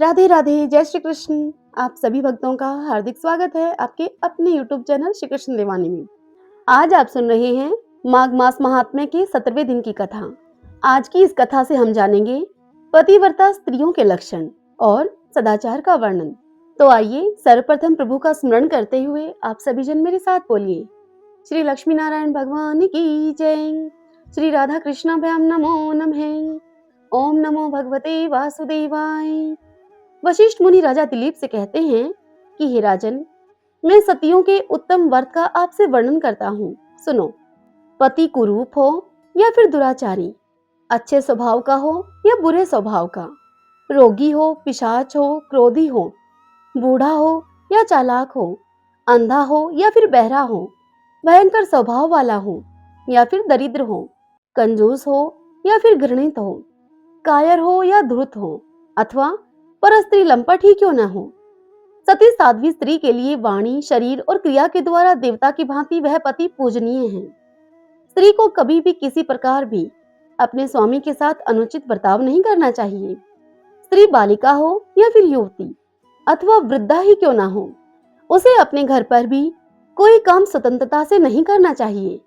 राधे राधे, जय श्री कृष्ण। आप सभी भक्तों का हार्दिक स्वागत है आपके अपने YouTube चैनल श्री कृष्ण देवानी में। आज आप सुन रहे हैं माघ मास महात्म्य के 17वें दिन की कथा। आज की इस कथा से हम जानेंगे पतिव्रता स्त्रियों के लक्षण और सदाचार का वर्णन। तो आइए सर्वप्रथम प्रभु का स्मरण करते हुए आप सभी जन मेरे साथ बोलिए, श्री लक्ष्मी नारायण भगवान की जय। श्री राधा कृष्णाभ्याम नमो नमः। ओम नमो भगवते वासुदेवाय। वशिष्ठ मुनि राजा दिलीप से कहते हैं कि हे राजन, मैं सतियों के उत्तम व्रत का आपसे वर्णन करता हूँ, सुनो। पति कुरूप हो या फिर दुराचारी, अच्छे स्वभाव का हो या बुरे स्वभाव का, रोगी हो, पिशाच हो, क्रोधी हो, बूढ़ा हो या चालाक हो, अंधा हो या फिर बहरा हो, भयंकर स्वभाव वाला हो या फिर दरिद्र हो, कंजूस हो या फिर घृणित हो, कायर हो या धूर्त हो, अथवा परस्त्री लंपट ही क्यों न हो, सती साध्वी स्त्री के लिए वाणी, शरीर और क्रिया के द्वारा देवता की भांति वह पति पूजनीय है। स्त्री को कभी भी किसी प्रकार भी अपने स्वामी के साथ अनुचित बर्ताव नहीं करना चाहिए। स्त्री बालिका हो या फिर युवती अथवा वृद्धा ही क्यों ना हो, उसे अपने घर पर भी कोई काम स्वतंत्रता से नहीं करना चाहिए।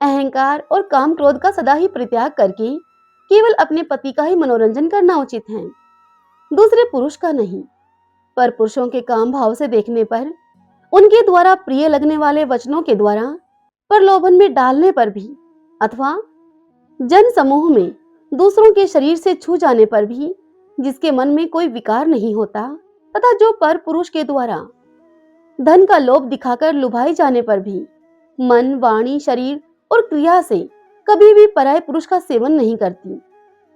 अहंकार और काम क्रोध का सदा ही परित्याग करके केवल अपने पति का ही मनोरंजन करना उचित है, दूसरे पुरुष का नहीं। पर पुरुषों के काम भाव से देखने पर, उनके द्वारा प्रिय लगने वाले वचनों के द्वारा प्रलोभन में डालने पर भी, अथवा जन समूह में दूसरों के शरीर से छू जाने पर भी जिसके मन में कोई विकार नहीं होता, तथा जो पर पुरुष के द्वारा धन का लोभ दिखाकर लुभाई जाने पर भी मन, वाणी, शरीर और क्रिया से कभी भी पराये पुरुष का सेवन नहीं करती,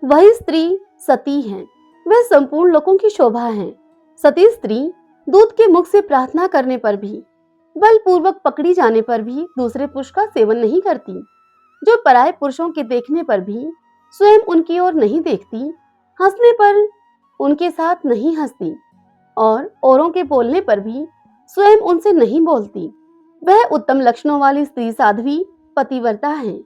वही स्त्री सती है। वह संपूर्ण लोगों की शोभा है। सती स्त्री दूत के मुख से प्रार्थना करने पर भी, बलपूर्वक पकड़ी जाने पर भी दूसरे पुरुष का सेवन नहीं करती, जो पराये पुरुषों के देखने पर भी स्वयं उनकी ओर नहीं देखती, हंसने पर उनके साथ नहीं हंसती और औरों के बोलने पर भी स्वयं उनसे नहीं बोलती, वह उत्तम लक्षणों वाली स्त्री साध्वी पतिव्रता है।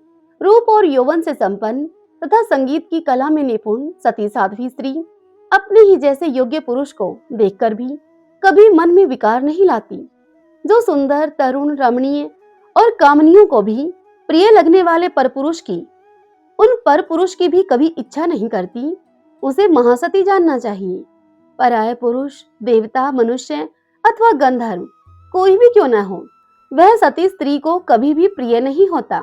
रूप और यौवन से संपन्न तथा संगीत की कला में निपुण सती साध्वी स्त्री अपने ही जैसे योग्य पुरुष को देखकर भी कभी मन में विकार नहीं लाती, जो सुंदर, तरुण, रमणीय और कामनियों को भी प्रिय लगने वाले परपुरुष की, उन परपुरुष की भी कभी इच्छा नहीं करती, उसे महासती जानना चाहिए। पराये पुरुष, देवता, मनुष्य अथवा गंधर्व कोई भी क्यों न हो, वह सती स्त्री को कभी भी प्रिय नहीं होता।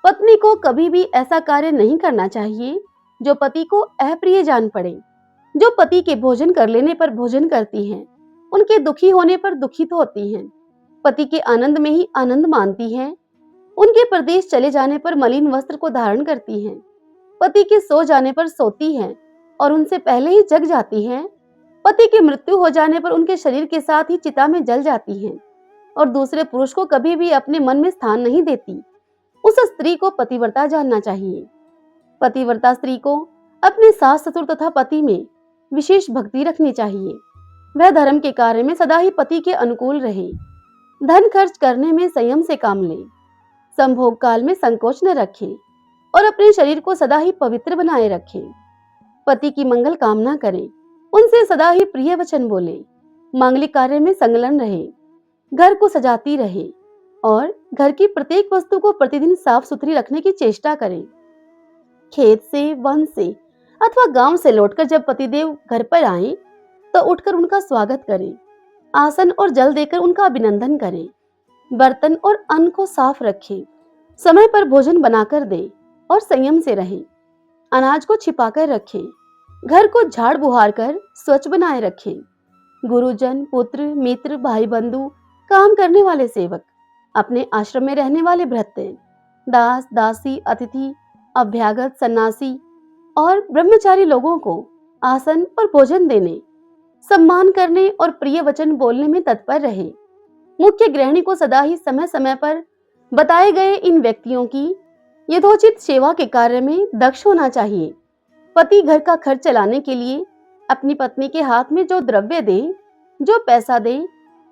पत्नी को कभी भी ऐसा कार्य नहीं करना चाहिए जो पति को अप्रिय जान पड़े। जो पति के भोजन कर लेने पर भोजन करती हैं, उनके दुखी होने पर दुखित होती हैं, पति के आनंद में ही आनंद मानती हैं, उनके प्रदेश चले जाने पर मलिन वस्त्र को धारण करती हैं, पति के सो जाने पर सोती हैं और उनसे पहले ही जग जाती हैं, पति की मृत्यु हो जाने पर उनके शरीर के साथ ही चिता में जल जाती हैं और दूसरे पुरुष को कभी भी अपने मन में स्थान नहीं देती, उस स्त्री को पतिव्रता जानना चाहिए। पतिव्रता स्त्री को अपने सास ससुर तथा पति में विशेष भक्ति रखनी चाहिए। वह धर्म के कार्य में सदा ही पति के अनुकूल रहे, धन खर्च करने में संयम से काम ले, संभोग काल में संकोच न रखे और अपने शरीर को सदा ही पवित्र बनाए रखे। पति की मंगल कामना करे, उनसे सदा ही प्रिय वचन बोले, मांगलिक कार्य में संलग्न रहे, घर को सजाती रहे और घर की प्रत्येक वस्तु को प्रतिदिन साफ सुथरी रखने की चेष्टा करें। खेत से, वन से अथवा गांव से लौटकर जब पतिदेव घर पर आए तो उठकर उनका स्वागत करें, आसन और जल देकर उनका अभिनंदन करें, बर्तन और अन्न को साफ रखें, समय पर भोजन बनाकर दें और संयम से रहें, अनाज को छिपाकर रखें, घर को झाड़ बुहार कर स्वच्छ बनाए रखें। गुरुजन, पुत्र, मित्र, भाई बंधु, काम करने वाले सेवक, अपने आश्रम में रहने वाले भृत्य, दास, दासी, अतिथि, अभ्यागत, सन्यासी और ब्रह्मचारी लोगों को आसन और भोजन देने, सम्मान करने और प्रिय वचन बोलने में तत्पर रहे। मुख्य गृहिणी को सदा ही समय समय पर बताए गए इन व्यक्तियों की यथोचित सेवा के कार्य में दक्ष होना चाहिए। पति घर का खर्च चलाने के लिए अपनी पत्नी के हाथ में जो द्रव्य दे, जो पैसा दे,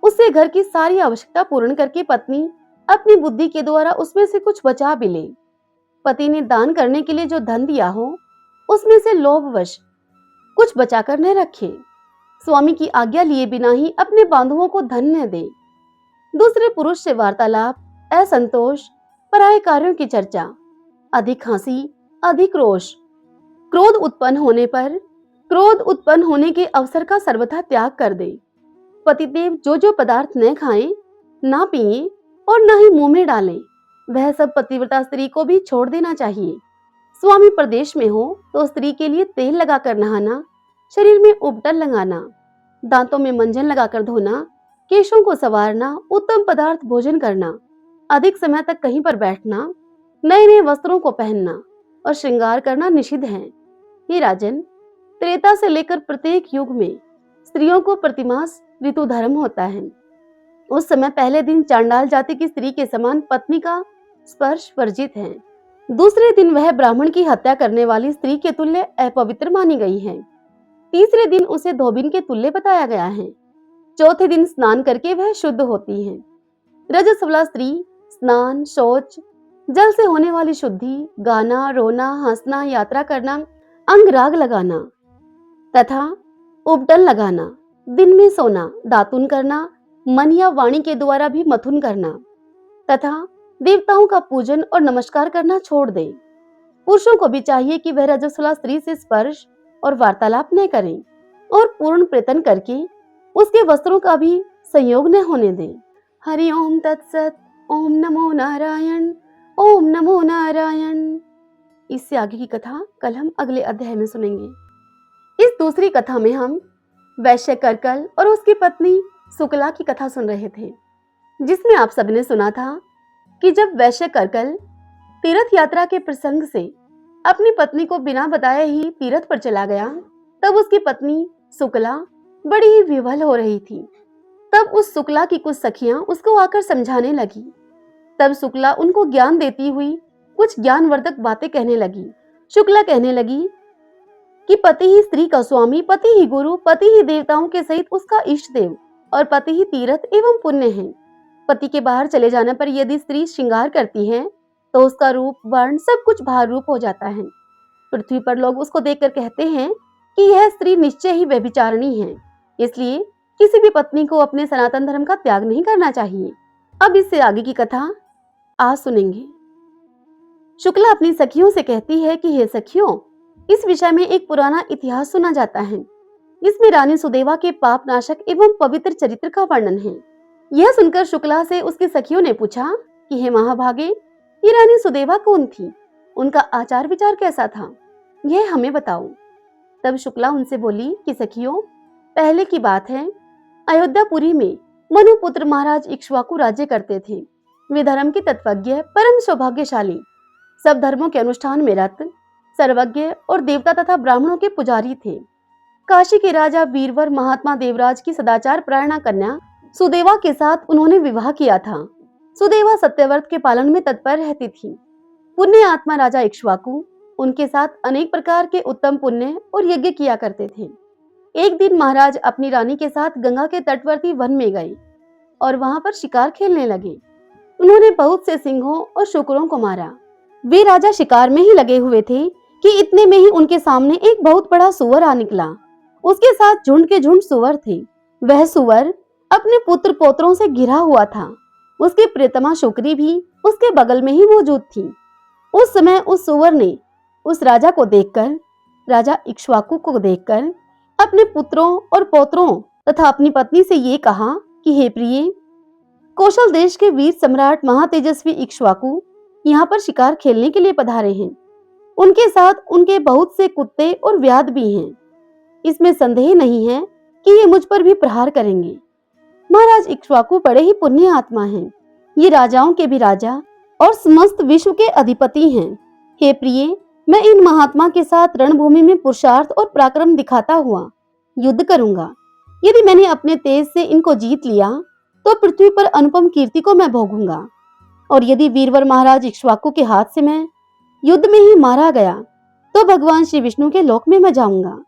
उससे घर की सारी आवश्यकता पूर्ण करके पत्नी अपनी बुद्धि के द्वारा उसमें से कुछ बचा भी ले। पति ने दान करने के लिए जो धन दिया हो, उसमें से लोभवश कुछ बचाकर न रखे। स्वामी की आज्ञा लिए बिना ही अपने बांधुओं को धन्य दे। दूसरे पुरुष से वार्तालाप, असंतोष, पराये कार्यों की चर्चा, अधिक हंसी, अधिक रोष, क्रोध उत्पन्न होने के अवसर का सर्वथा त्याग कर दे। पतिदेव जो पदार्थ न खाएं, ना पिए और न ही मुंह में डालें, वह सब पतिव्रता स्त्री को भी छोड़ देना चाहिए। स्वामी प्रदेश में हो तो स्त्री के लिए तेल लगाकर नहाना, शरीर में उपटन लगाना, दांतों में मंजन लगाकर धोना, केशों को संवारना, उत्तम पदार्थ भोजन करना, अधिक समय तक कहीं पर बैठना, नए नए वस्त्रों को पहनना और श्रृंगार करना निषिद्ध है। हे राजन, त्रेता से लेकर प्रत्येक युग में स्त्रियों को प्रतिमास ऋतु धर्म होता है। उस समय पहले दिन चांडाल जाति की स्त्री के समान पत्नी का स्पर्श वर्जित है। दूसरे दिन वह ब्राह्मण की हत्या करने वाली स्त्री के तुल्य अपवित्र मानी गई है। तीसरे दिन उसे धोबिन के तुल्य बताया गया है। चौथे दिन स्नान करके वह शुद्ध होती है। रजस्वला स्त्री स्नान, शौच, जल से होने वाली शुद्धि, गाना, रोना, हंसना, यात्रा करना, अंग राग लगाना तथा उपटन लगाना, दिन में सोना, दातुन करना, मन या वाणी के द्वारा भी मथुन करना तथा देवताओं का पूजन और नमस्कार करना छोड़ दे। पुरुषों को भी चाहिए कि वह रजस्वला स्त्री से स्पर्श और वार्तालाप न करें और पूर्ण प्रयत्न करके उसके वस्त्रों का भी संयोग न होने दें। हरि ओम तत्सत। ओम नमो नारायण। ओम नमो नारायण। इससे आगे की कथा कल हम अगले अध्याय में सुनेंगे। इस दूसरी कथा में हम वैश्य करकल और उसकी पत्नी शुक्ला की कथा सुन रहे थे, जिसमें आप सबने सुना था कि जब वैश्य करकल तीर्थ यात्रा के प्रसंग से अपनी पत्नी को बिना बताए ही तीर्थ पर चला गया, तब उसकी पत्नी शुक्ला बड़ी ही विवल हो रही थी। तब उस शुक्ला की कुछ सखियां उसको आकर समझाने लगी। तब शुक्ला उनको ज्ञान देती हुई कुछ ज्ञानवर्धक बातें कहने लगी। शुक्ला कहने लगी कि पति ही स्त्री का स्वामी, पति ही गुरु, पति ही देवताओं के सहित उसका इष्ट देव और पति ही तीर्थ एवं पुण्य है। पति के बाहर चले जाने पर यदि स्त्री श्रृंगार करती है तो उसका रूप, वर्ण सब कुछ भार रूप हो जाता है। पृथ्वी पर लोग उसको देखकर कहते हैं कि यह स्त्री निश्चय ही व्यभिचारिणी है। इसलिए किसी भी पत्नी को अपने सनातन धर्म का त्याग नहीं करना चाहिए। अब इससे आगे की कथा आज सुनेंगे। शुक्ला अपनी सखियों से कहती है कि हे सखियों, इस विषय में एक पुराना इतिहास सुना जाता है। इसमें रानी सुदेवा के पाप नाशक एवं पवित्र चरित्र का वर्णन है। यह सुनकर शुक्ला से उसकी सखियों ने पूछा कि हे महाभागे, ये रानी सुदेवा कौन थी? उनका आचार विचार कैसा था? यह हमें बताओ। तब शुक्ला उनसे बोली कि सखियों, पहले की बात है, अयोध्यापुरी में मनुपुत्र महाराज इक्ष्वाकु राज्य करते थे। वे धर्म के तत्वज्ञ, परम सौभाग्यशाली, सब धर्मों के अनुष्ठान में रत, सर्वज्ञ और देवता तथा ब्राह्मणों के पुजारी थे। काशी के राजा वीरवर महात्मा देवराज की सदाचार प्रायणा कन्या सुदेवा के साथ उन्होंने विवाह किया था। सुदेवा सत्यव्रत के पालन में तत्पर रहती थी। पुण्य आत्मा राजा इक्ष्वाकु उनके साथ अनेक प्रकार के उत्तम पुण्य और यज्ञ किया करते थे। एक दिन महाराज अपनी रानी के साथ गंगा के तटवर्ती वन में गए और वहां पर शिकार खेलने लगे। उन्होंने बहुत से सिंहों और शुकरों को मारा। वे राजा शिकार में ही लगे हुए थे कि इतने में ही उनके सामने एक बहुत बड़ा सुअर आ निकला। उसके साथ झुंड के झुंड सुअर थे। वह सुअर अपने पुत्र पोत्रों से घिरा हुआ था। उसकी प्रियतमा शुक्री भी उसके बगल में ही मौजूद थी। उस समय उस सुअर ने उस राजा को देखकर, राजा इक्ष्वाकु को देखकर अपने पुत्रों और पौत्रों तथा अपनी पत्नी से ये कहा कि हे प्रिय, कौशल देश के वीर सम्राट महातेजस्वी इक्ष्वाकु यहाँ पर शिकार खेलने के लिए पधारे हैं। उनके साथ उनके बहुत से कुत्ते और व्याध भी हैं। इसमें संदेह नहीं है कि ये मुझ पर भी प्रहार करेंगे। महाराज इक्ष्वाकु बड़े ही पुण्य आत्मा हैं। ये राजाओं के भी राजा और समस्त विश्व के अधिपति हैं। हे प्रिय, मैं इन महात्मा के साथ रणभूमि में पुरुषार्थ और पराक्रम दिखाता हुआ युद्ध करूंगा। यदि मैंने अपने तेज से इनको जीत लिया तो पृथ्वी पर अनुपम कीर्ति को मैं भोगूंगा, और यदि वीरवर महाराज इक्ष्वाकु के हाथ से मैं युद्ध में ही मारा गया तो भगवान श्री विष्णु के लोक में मैं जाऊंगा।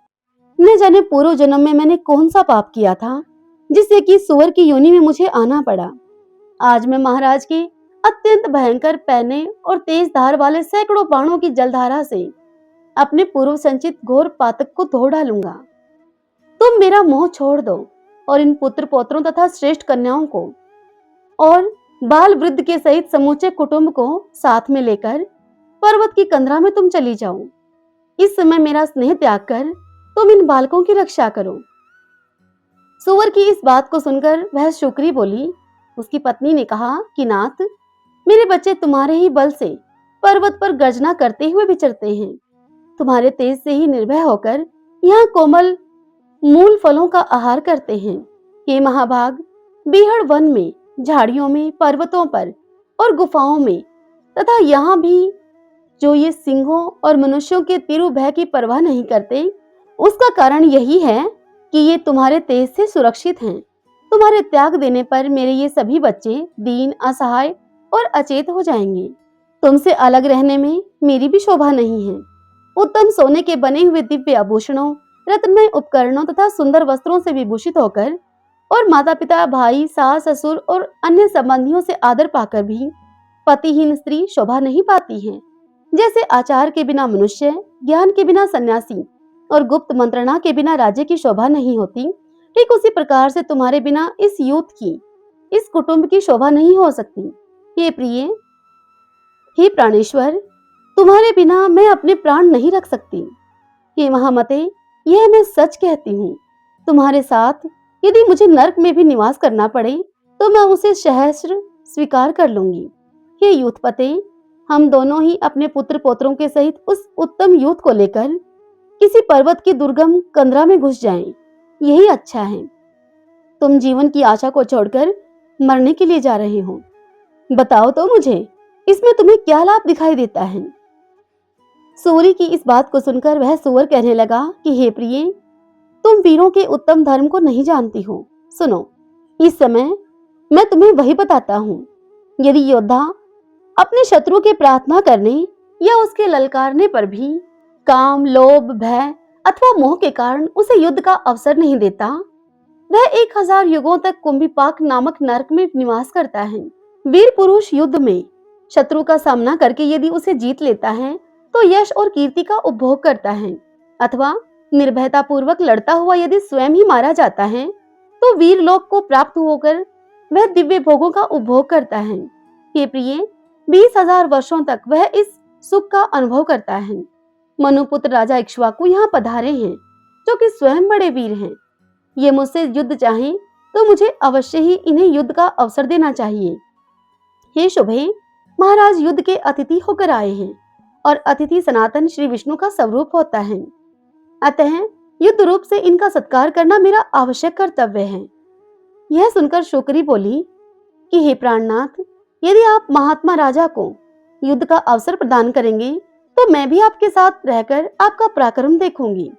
न जाने पूर्व जन्म में मैंने कौन सा पाप किया था जिससे कि सुअर की योनि में मुझे आना पड़ा। आज मैं महाराज के अत्यंत भयंकर पैने और तेज धार वाले सैकड़ों बाणों की जलधारा से अपने पूर्व संचित घोर पातक को धो डालूंगा। तुम मेरा मोह छोड़ दो और इन पुत्र पौत्रों तथा श्रेष्ठ कन्याओं को और बाल वृद्ध के सहित समूचे कुटुंब को साथ में लेकर पर्वत की कंदरा में तुम चली जाओ। इस समय मेरा स्नेह त्याग कर तुम इन बालकों की रक्षा करो। सुअर की इस बात को सुनकर वह शुक्री बोली। उसकी पत्नी ने कहा कि नाथ, मेरे बच्चे तुम्हारे ही बल से पर्वत पर गर्जना करते हुए विचरते हैं। तुम्हारे तेज से ही निर्भय होकर यहाँ कोमल मूल फलों का आहार करते हैं। हे महाभाग, बीहड़ वन में, झाड़ियों में, पर्वतों पर और गुफाओं में तथा यहाँ भी जो ये सिंहों और मनुष्यों के तिरु भय की परवाह नहीं करते, उसका कारण यही है कि ये तुम्हारे तेज से सुरक्षित हैं। तुम्हारे त्याग देने पर मेरे ये सभी बच्चे दीन, असहाय और अचेत हो जाएंगे। तुमसे अलग रहने में मेरी भी शोभा नहीं है। उत्तम सोने के बने हुए दिव्य आभूषणों, रत्नमय उपकरणों तथा सुंदर वस्त्रों से विभूषित होकर और माता पिता, भाई, सास, ससुर और अन्य संबंधियों से आदर पाकर भी पतिहीन स्त्री शोभा नहीं पाती है। जैसे आचार के बिना मनुष्य, ज्ञान के बिना सन्यासी और गुप्त मंत्रणा के बिना राज्य की शोभा नहीं होती, ठीक उसी प्रकार से तुम्हारे बिना इस यूथ की, इस कुटुंब की शोभा नहीं हो सकती। हे प्रिय, हे प्राणेश्वर, तुम्हारे बिना मैं अपने प्राण नहीं रख सकती। हे महामते, यह मैं सच कहती हूँ। तुम्हारे साथ यदि मुझे नरक में भी निवास करना पड़े तो मैं उसे सहस्र स्वीकार कर लूंगी। हे यूथपते, हम दोनों ही अपने पुत्र पौत्रों के सहित उस उत्तम यूथ को लेकर किसी पर्वत की दुर्गम कंदरा में घुस जाएं। यही अच्छा है। तुम जीवन की आशा को छोड़कर मरने के लिए जा रहे हो। बताओ तो मुझे, इसमें तुम्हें क्या लाभ दिखाई देता है? सूरी की इस बात को सुनकर वह सुअर कहने लगा कि हे प्रिय, तुम वीरों के उत्तम धर्म को नहीं जानती हो। सुनो, इस समय मैं तुम्हें वही बताता हूँ। यदि योद्धा अपने शत्रु के प्रार्थना करने या उसके ललकारने पर भी काम, लोभ, भय अथवा मोह के कारण उसे युद्ध का अवसर नहीं देता, वह 1000 युगों तक कुंभीपाक नामक नरक में निवास करता है। वीर पुरुष युद्ध में शत्रु का सामना करके यदि उसे जीत लेता है तो यश और कीर्ति का उपभोग करता है, अथवा निर्भयता पूर्वक लड़ता हुआ यदि स्वयं ही मारा जाता है तो वीर लोक को प्राप्त होकर वह दिव्य भोगों का उपभोग करता है। हे प्रिय, 20,000 वर्षों तक वह इस सुख का अनुभव करता है। मनुपुत्र राजा इक्ष्वाकु यहाँ पधारे हैं, जो कि स्वयं बड़े वीर हैं। ये मुझसे युद्ध चाहें तो मुझे अवश्य ही इन्हें युद्ध का अवसर देना चाहिए। हे शुभे, महाराज युद्ध के अतिथि होकर आए हैं और अतिथि सनातन श्री विष्णु का स्वरूप होता है। अतः युद्ध रूप से इनका सत्कार करना मेरा आवश्यक कर्तव्य है। यह सुनकर शुक्री बोली कि हे प्राणनाथ, यदि आप महात्मा राजा को युद्ध का अवसर प्रदान करेंगे तो मैं भी आपके साथ रहकर आपका पराक्रम देखूंगी।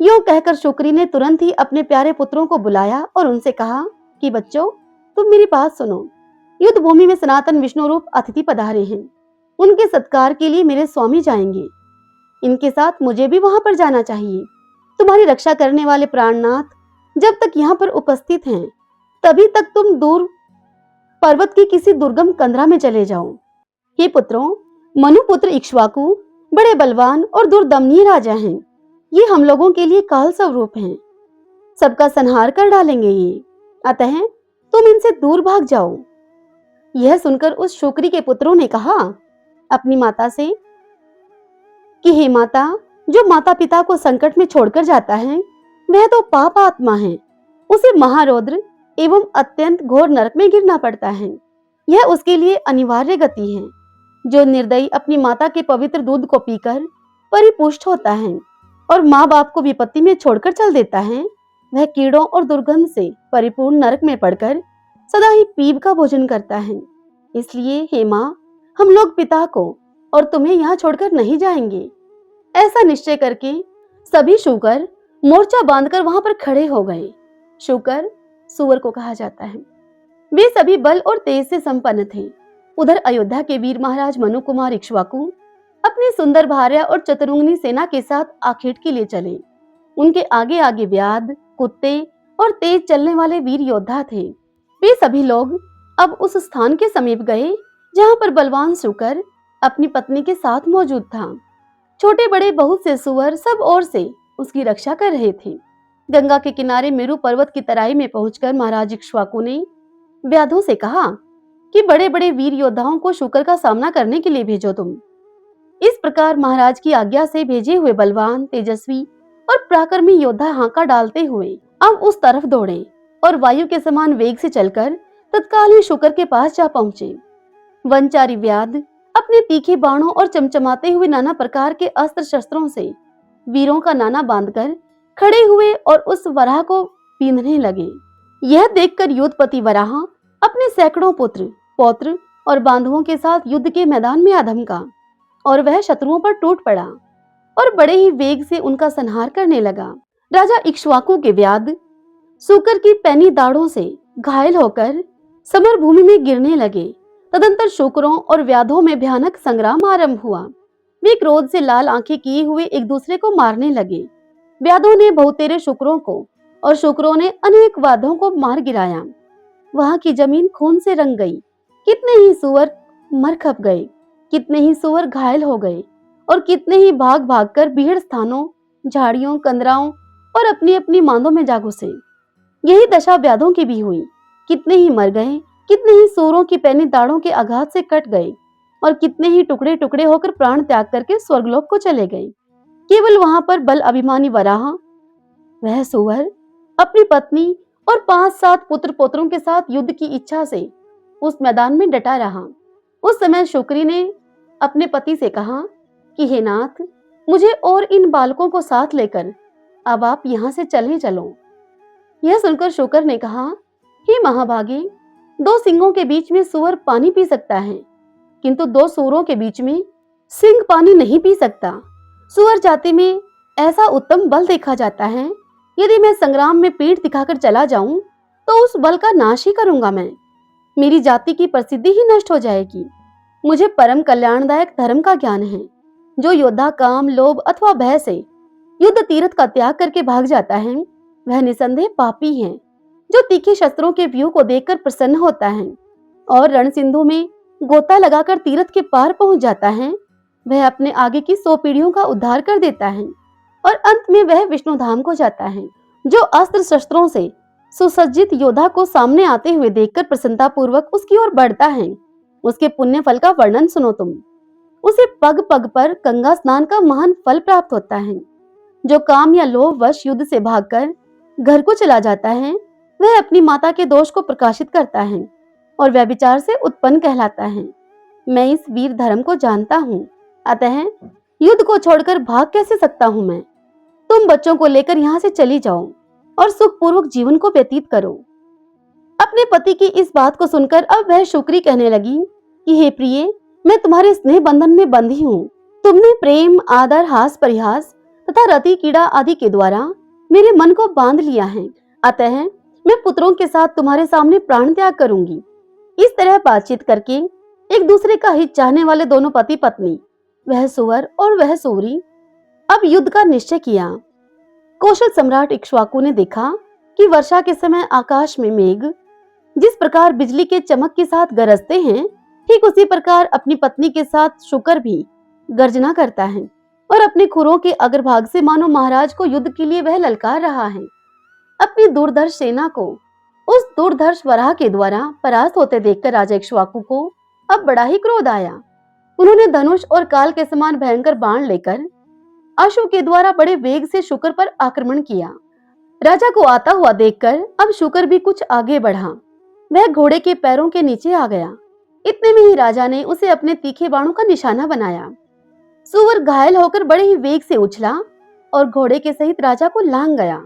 यूं कहकर शुक्री ने तुरंत ही अपने प्यारे पुत्रों को बुलाया और उनसे कहा कि बच्चों, तुम मेरी बात सुनो। युद्ध भूमि में सनातन विष्णु रूप अतिथि पधारे हैं। उनके सत्कार के लिए मेरे स्वामी जाएंगे। इनके साथ मुझे भी वहां पर जाना चाहिए। तुम्हारी रक्षा करने वाले प्राणनाथ जब तक यहाँ पर उपस्थित हैं, तभी तक तुम दूर पर्वत की किसी दुर्गम कंदरा में चले जाओ। हे पुत्रों, मनुपुत्र इक्ष्वाकु बड़े बलवान और दुर्दमनीय राजा हैं। ये हम लोगों के लिए काल स्वरूप हैं। सबका संहार कर डालेंगे ये। अतः तुम इनसे दूर भाग जाओ। यह सुनकर उस शुक्री के पुत्रों ने कहा अपनी माता से कि हे माता, जो माता पिता को संकट में छोड़कर जाता है वह तो पाप आत्मा है। उसे महारौद्र एवं अत्यंत घोर नरक में गिरना पड़ता है। यह उसके लिए अनिवार्य गति है। जो निर्दयी अपनी माता के पवित्र दूध को पीकर परिपुष्ट होता है और माँ बाप को विपत्ति में छोड़कर चल देता है, वह कीड़ों और दुर्गंध से परिपूर्ण नरक में पड़कर सदा ही पीप का भोजन करता है। इसलिए हे माँ, हम लोग पिता को और तुम्हें यहाँ छोड़कर नहीं जाएंगे। ऐसा निश्चय करके सभी शूकर मोर्चा बांधकर वहां पर खड़े हो गए। शूकर सुअर को कहा जाता है। वे सभी बल और तेज से संपन्न थे। उधर अयोध्या के वीर महाराज मनु कुमार इक्ष्वाकु अपनी सुंदर भार्या और चतुरंगिनी सेना के साथ आखेट के लिए चले। उनके आगे आगे व्याध, कुत्ते और तेज चलने वाले वीर योद्धा थे। वे सभी लोग अब उस स्थान के समीप गए जहां पर बलवान शूकर अपनी पत्नी के साथ मौजूद था। छोटे बड़े बहुत से सुअर सब ओर से उसकी रक्षा कर रहे थे। गंगा के किनारे मेरु पर्वत की तराई में पहुंचकर महाराज इक्ष्वाकु ने व्याधों से कहा कि बड़े बड़े वीर योद्धाओं को शुकर का सामना करने के लिए भेजो तुम। इस प्रकार महाराज की आज्ञा से भेजे हुए बलवान, तेजस्वी और पराक्रमी योद्धा हांका डालते हुए अब उस तरफ दौड़े और वायु के समान वेग से चलकर तत्काल ही शुकर के पास जा पहुंचे। वनचारी व्याध अपने तीखे बाणों और चमचमाते हुए नाना प्रकार के अस्त्र शस्त्रों से वीरों का नाना बांधकर खड़े हुए और उस वराह को बींधने लगे। यह देखकर युद्धपति वराह अपने सैकड़ों पुत्र, पौत्र और बांधवों के साथ युद्ध के मैदान में आ धमका और वह शत्रुओं पर टूट पड़ा और बड़े ही वेग से उनका संहार करने लगा। राजा इक्ष्वाकु के व्याध सूकर की पैनी दाढ़ों से घायल होकर समर भूमि में गिरने लगे। तदंतर शूकरों और व्याधों में भयानक संग्राम आरंभ हुआ। वे क्रोध से लाल आंखें किए हुए एक दूसरे को मारने लगे। व्याधों ने बहुतेरे शुक्रों को और शुक्रों ने अनेक व्याधों को मार गिराया। वहां की जमीन खून से रंग गई। कितने ही सुअर मर खप गए, कितने ही सुअर घायल हो गए और कितने ही भाग भागकर भीड़ स्थानों, झाड़ियों, कंदराओं और अपनी अपनी मांदों में जा घुसे। यही दशा व्याधों की भी हुई। कितने ही मर गए, कितने ही सूरों की पैनी दाढ़ों के आघात से कट गए और कितने ही टुकड़े टुकड़े होकर प्राण त्याग करके स्वर्गलोक को चले गए। केवल वहां पर बल अभिमानी वराह, वह सुअर, अपनी पत्नी और 5-7 पुत्र पौत्रों के साथ युद्ध की इच्छा से उस मैदान में डटा रहा। उस समय शुक्री ने अपने पति से कहा कि हे नाथ, मुझे और इन बालकों को साथ लेकर अब आप यहाँ से चलो। यह सुनकर शुकर ने कहा, हे महाभागे, 2 सिंहों के बीच में सुअर पानी पी सकता है, किंतु 2 सूरों के बीच में सिंह पानी नहीं पी सकता। सुअर जाति में ऐसा उत्तम बल देखा जाता है, यदि मैं संग्राम में पीठ दिखाकर चला जाऊं तो उस बल का नाश ही करूंगा मैं। मेरी जाति की प्रसिद्धि ही नष्ट हो जाएगी। मुझे परम कल्याणदायक धर्म का ज्ञान है। जो योद्धा काम, लोभ अथवा भय से युद्ध तीर्थ का त्याग करके भाग जाता है, वह निसंदेह पापी है। जो तीखे शस्त्रों के व्यू को देखकर प्रसन्न होता है और रण सिंधु में गोता लगाकर तीर्थ के पार पहुंच जाता है, वह अपने आगे की 100 पीढ़ियों का उद्धार कर देता है और अंत में वह विष्णु धाम को जाता है। जो अस्त्र शस्त्रों से सुसज्जित योद्धा को सामने आते हुए देखकर प्रसन्नता पूर्वक उसकी ओर बढ़ता है, उसके पुण्य फल का वर्णन सुनो तुम। उसे पग पग पर गंगा स्नान का महान फल प्राप्त होता है। जो काम या लोभ वश युद्ध से भागकर घर को चला जाता है, वह अपनी माता के दोष को प्रकाशित करता है और व्यभिचार से उत्पन्न कहलाता है। मैं इस वीर धर्म को जानता हूँ, अतः युद्ध को छोड़कर भाग कैसे सकता हूँ मैं। तुम बच्चों को लेकर यहाँ से चली जाओ और सुखपूर्वक जीवन को व्यतीत करो। अपने पति की इस बात को सुनकर अब वह शुक्री कहने लगी कि हे प्रिय, मैं तुम्हारे स्नेह बंधन में बंधी हूँ। तुमने प्रेम, आदर, हास परिहास तथा रति कीड़ा आदि के द्वारा मेरे मन को बांध लिया है, अतः मैं पुत्रों के साथ तुम्हारे सामने प्राण त्याग करूंगी। इस तरह बातचीत करके एक दूसरे का हित चाहने वाले दोनों पति पत्नी, वह सुअर और वह सूरी, अब युद्ध का निश्चय किया। कौशल सम्राट इक्ष्वाकु ने देखा कि वर्षा के समय आकाश में मेघ जिस प्रकार बिजली के चमक के साथ गरजते हैं, ठीक उसी प्रकार अपनी पत्नी के साथ शुकर भी गर्जना करता है और अपने खुरों के अग्रभाग से मानो महाराज को युद्ध के लिए वह ललकार रहा है। अपनी दूरदर्श सेना को उस दूरदर्श वराह के द्वारा परास्त होते देखकर राजा इक्ष्वाकु को अब बड़ा ही क्रोध आया। उन्होंने धनुष और काल के समान भयंकर बाण लेकर अश्व के द्वारा बड़े वेग से शुकर पर आक्रमण किया। राजा को आता हुआ देखकर अब शुकर भी कुछ आगे बढ़ा। वह घोड़े के पैरों के नीचे आ गया। इतने में ही राजा ने उसे अपने तीखे बाणों का निशाना बनाया। सुअर घायल होकर बड़े ही वेग से उछला और घोड़े के सहित राजा को लांग गया।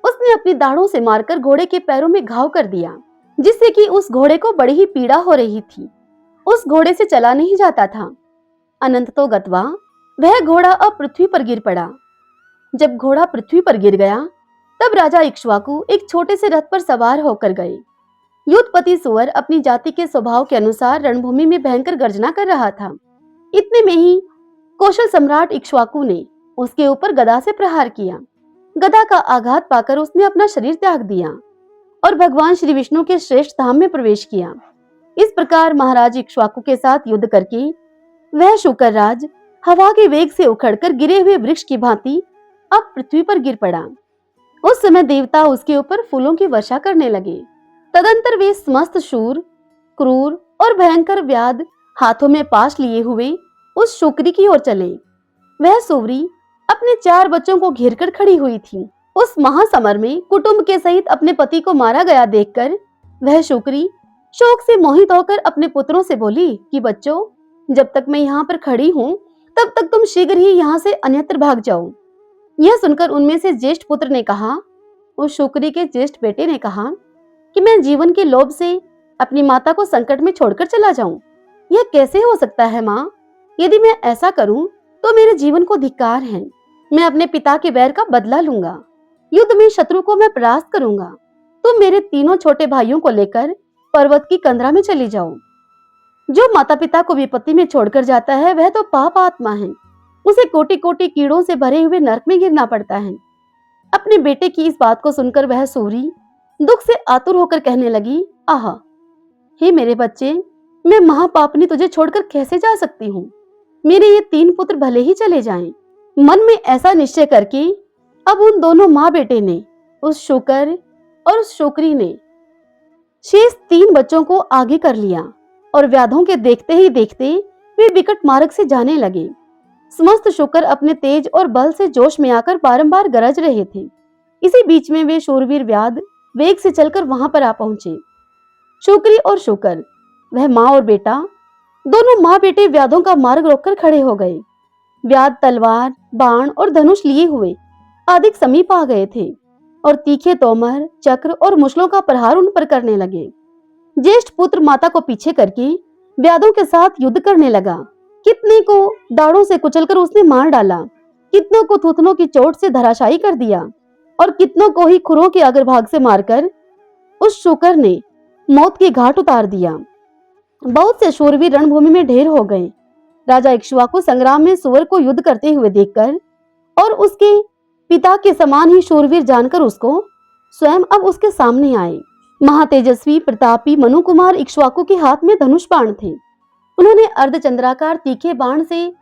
उसने अपनी दाढ़ों से मारकर घोड़े के पैरों में घाव कर दिया, जिससे कि उस घोड़े को बड़ी ही पीड़ा हो रही थी। उस घोड़े से चला नहीं जाता था। अनंत तो गत्वा वह घोड़ा अब पृथ्वी पर गिर पड़ा। जब घोड़ा पृथ्वी पर गिर गया, तब राजा इक्ष्वाकु एक छोटे से रथ पर सवार होकर गए। युद्धपति सुअर अपनी जाति के स्वभाव के अनुसार रणभूमि में भयंकर गर्जना कर रहा था। इतने में ही कौशल सम्राट इक्ष्वाकु ने उसके ऊपर गदा से प्रहार किया। गदा का आघात पाकर उसने अपना शरीर त्याग दिया और भगवान श्री विष्णु के श्रेष्ठ धाम में प्रवेश किया। इस प्रकार महाराज इक्ष्वाकु के साथ युद्ध करके वह शुकर राज हवा के वेग से उखड़कर गिरे हुए वृक्ष की भांति अब पृथ्वी पर गिर पड़ा। उस समय देवता उसके ऊपर फूलों की वर्षा करने लगे। तदंतर वे समस्त शूर, क्रूर और भयंकर व्याध हाथों में पाश लिए हुए उस शोकरी की ओर चले। वह सुवरी अपने 4 बच्चों को घेरकर खड़ी हुई थी। उस महासमर में कुटुंब के सहित अपने पति को मारा गया देखकर वह शोकरी शोक से मोहित होकर अपने पुत्रों से बोली कि बच्चों, जब तक मैं यहाँ पर खड़ी हूँ तब तक तुम शीघ्र ही यहाँ से अन्यत्र भाग जाओ। यह सुनकर उनमें से ज्येष्ठ पुत्र ने कहा, उस शोकरी के ज्येष्ठ बेटे ने कहा कि मैं जीवन के लोभ से अपनी माता को संकट में छोड़कर चला जाऊं। यह कैसे हो सकता है माँ? यदि मैं ऐसा करूं तो मेरे जीवन को धिक्कार है। मैं अपने पिता के वैर का बदला लूंगा। युद्ध में शत्रु को मैं परास्त करूंगा। तुम मेरे तीनों छोटे भाइयों को लेकर पर्वत की कंदरा में चली जाओ। जो माता पिता को विपत्ति में छोड़कर जाता है वह तो पाप आत्मा है। उसे कोटि कोटि कीड़ों से भरे हुए नरक में गिरना पड़ता है। अपने बेटे की इस बात को सुनकर वह सूरी दुख से आतुर होकर कहने लगी, आह, हे मेरे बच्चे, मैं महापापनी तुझे छोड़कर कैसे जा सकती हूँ। मेरे ये 3 पुत्र भले ही चले जाएं। मन में ऐसा निश्चय करके अब उन दोनों माँ बेटे ने, उस शूकर और उस शोकरी ने शेष 3 बच्चों को आगे कर लिया और व्याधों के देखते ही देखते वे विकट मार्ग से जाने लगे। समस्त शूकर अपने तेज और बल से जोश में आकर बारंबार गरज रहे थे। इसी बीच में वे शूरवीर व्याध वेग से चलकर वहां पर आ पहुंचे। शोकरी और शूकर, वह माँ और बेटा, दोनों माँ बेटे व्याधों का मार्ग रोककर खड़े हो गए। व्याध तलवार, बाण और धनुष लिए हुए अधिक समीप आ गए थे और तीखे तोमर, चक्र और मुश्लों का प्रहार उन पर करने लगे। ज्येष्ठ पुत्र माता को पीछे करके व्याधों के साथ युद्ध करने लगा। कितने को दाढ़ों से कुचलकर उसने मार डाला, कितनों को थूथनों की चोट से धराशायी कर दिया और कितनों को ही खुरों के अग्रभाग से मारकर उस शूकर ने मौत के घाट उतार दिया। बहुत से शूरवीर रणभूमि में ढेर हो गए। राजा इक्ष्वाकु संग्राम में सुअर को युद्ध करते हुए देखकर और उसके पिता के समान ही शूरवीर जानकर उसको स्वयं अब उसके सामने आए। महातेजस्वी प्रतापी मनु कुमार इक्ष्वाकु के हाथ में धनुष बाण थे। उन्होंने अर्धचंद्राकार तीखे बाण से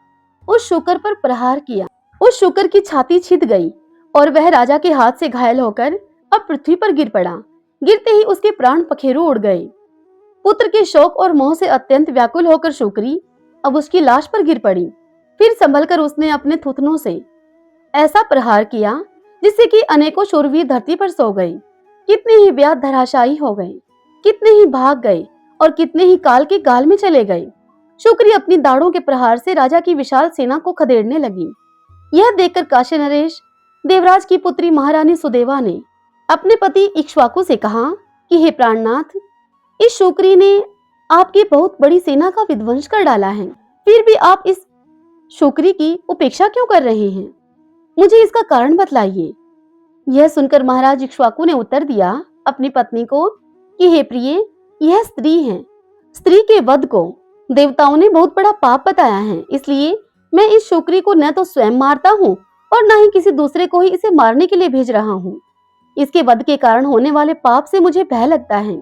उस शूकर पर प्रहार किया। उस शूकर की छाती छिद गई और वह राजा के हाथ से घायल होकर अब पृथ्वी पर गिर पड़ा। गिरते ही उसके प्राण पखेरु उड़ गए। पुत्र के शोक और मोह से अत्यंत व्याकुल होकर शूकरी अब उसकी लाश पर गिर पड़ी। फिर संभलकर उसने अपने थुथनों से ऐसा प्रहार किया जिससे कि अनेकों शूरवीर धरती पर सो गए। कितने ही व्याध धराशायी हो गए, कितने ही भाग गए और कितने ही काल के गाल में चले गए। शूकरी अपनी दाढ़ों के प्रहार से राजा की विशाल सेना को खदेड़ने लगी। यह देखकर काशी नरेश देवराज की पुत्री महारानी सुदेवा ने अपने पति इक्ष्वाकु से कहा कि हे प्राणनाथ, इस शूकरी ने आपकी बहुत बड़ी सेना का विध्वंस कर डाला है, फिर भी आप इस शूकरी की उपेक्षा क्यों कर रहे हैं? मुझे इसका कारण बतलाइए। यह सुनकर महाराज इक्ष्वाकु ने उत्तर दिया अपनी पत्नी को कि हे प्रिय, यह स्त्री है। स्त्री के वध को देवताओं ने बहुत बड़ा पाप बताया है, इसलिए मैं इस शूकरी को न तो स्वयं मारता हूँ और न ही किसी दूसरे को ही इसे मारने के लिए भेज रहा हूँ। इसके वध के कारण होने वाले पाप से मुझे भय लगता है।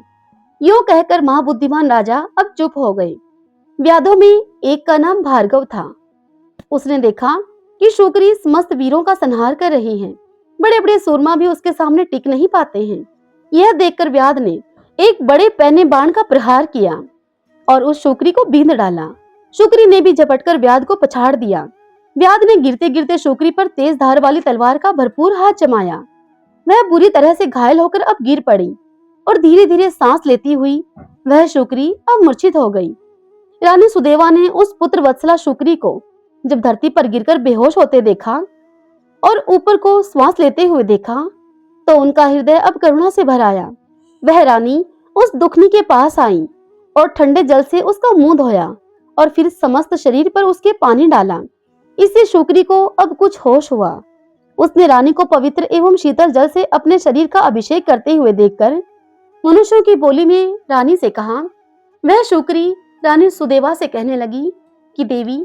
यूं कहकर महाबुद्धिमान राजा अब चुप हो गए। व्याधों में एक का नाम भार्गव था। उसने देखा कि शूकरी समस्त वीरों का संहार कर रही है। बड़े बड़े सूरमा भी उसके सामने टिक नहीं पाते हैं। यह देखकर व्याध ने एक बड़े पैने बाण का प्रहार किया और उस शूकरी को बींध डाला। शूकरी ने भी झपटकर व्याध को पछाड़ दिया। व्याध ने गिरते गिरते शूकरी पर तेज धार वाली तलवार का भरपूर हाथ जमाया। वह बुरी तरह से घायल होकर अब गिर पड़ी और धीरे धीरे सांस लेती हुई वह शूकरी अब मूर्छित हो गई। रानी सुदेवा ने उस पुत्र वत्सला शूकरी को जब धरती पर गिरकर बेहोश होते देखा और ऊपर को श्वास लेते हुए देखा तो उनका हृदय अब करुणा से भर आया। वह रानी उस दुखनी के पास आई और ठंडे जल से उसका मुंह धोया और फिर समस्त शरीर पर उसके पानी डाला। इससे शूकरी को अब कुछ होश हुआ। उसने रानी को पवित्र एवं शीतल जल से अपने शरीर का अभिषेक करते हुए देखकर मनुष्यों की बोली में रानी से कहा। वह शूकरी रानी सुदेवा से कहने लगी कि देवी,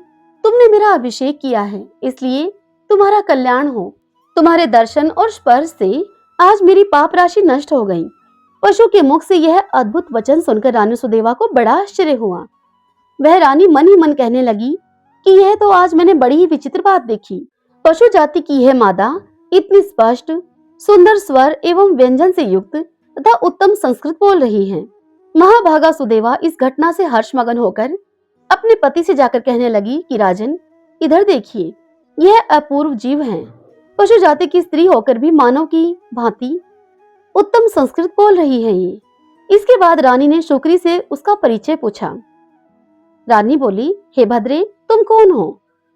तुमने मेरा अभिषेक किया है, इसलिए तुम्हारा कल्याण हो। तुम्हारे दर्शन और स्पर्श से आज मेरी पाप राशि नष्ट हो गई। पशु के मुख से यह अद्भुत वचन सुनकर रानी सुदेवा को बड़ा आश्चर्य हुआ। वह रानी मन ही मन कहने लगी कि यह तो आज मैंने बड़ी ही विचित्र बात देखी। पशु जाति की है मादा इतनी स्पष्ट सुंदर स्वर एवं व्यंजन से युक्त तथा उत्तम संस्कृत बोल रही हैं। महाभागा सुदेवा इस घटना से हर्षमगन होकर अपने पति से जाकर कहने लगी कि राजन, इधर देखिए, यह अपूर्व जीव है। पशु जाति की स्त्री होकर भी मानव की भांति उत्तम संस्कृत बोल रही है ये। इसके बाद रानी ने शुक्री से उसका परिचय पूछा। रानी बोली, हे भद्रे, तुम कौन हो?